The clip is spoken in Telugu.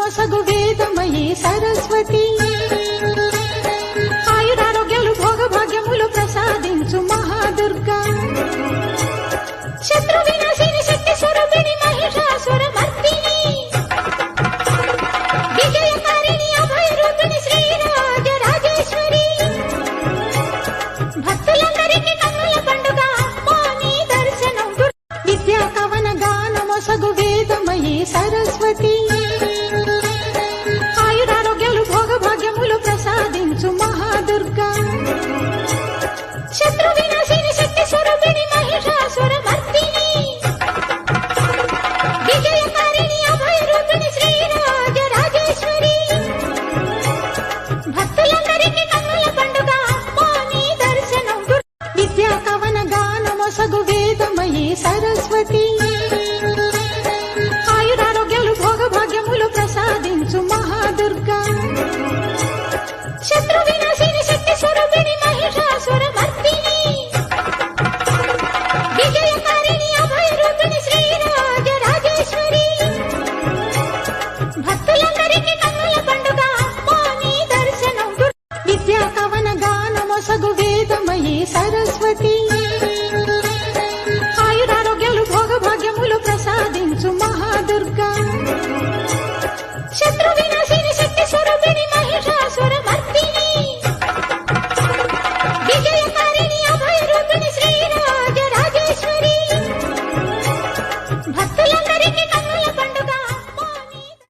మొసగు వేదమయీ సరస్వతి ఆయురారోగ్యాలు భోగభాగ్యములు ప్రసాదించు మహాదుర్గా శత్రు వినాశిని శక్తి స్వరూపిణి మహిషాసుర మర్దిని విజయకారిణి అభయరూపిణి శ్రీరాజ రాజేశ్వరి భక్తులందరికీ కన్నుల పండుగ అమ్మా నీ దర్శనం విద్యా కవన గాన మొసగు వేదమయీ సరస్వతి ఆయురారోగ్యాలు భోగభాగ్యములు ప్రసాదించు మహాదుర్గా శత్రు వినాశిని శక్తి స్వరూపిణి మహిషాసుర మర్దిని విజయకారిణి అభయరూపిణి శ్రీరాజ రాజేశ్వరి భక్తులందరికీ కన్నుల పండుగ అమ్మా నీ దర్శనం విద్యా కవన గాన మొసగు వేదమయీ సరస్వతి ఆయురారోగ్యాలు భోగభాగ్యములు ప్రసాదించు మహాదుర్గా శత్రు వినాశిని శక్తి స్వరూపిణి మహిషాసుర మర్దిని విజయకారిణి అభయరూపిణి శ్రీరాజ రాజేశ్వరి భక్తులందరికీ కన్నుల పండుగ అమ్మా నీ దర్శనం విద్యా కవన గాన మొసగు వేదమయీ సరస్వతి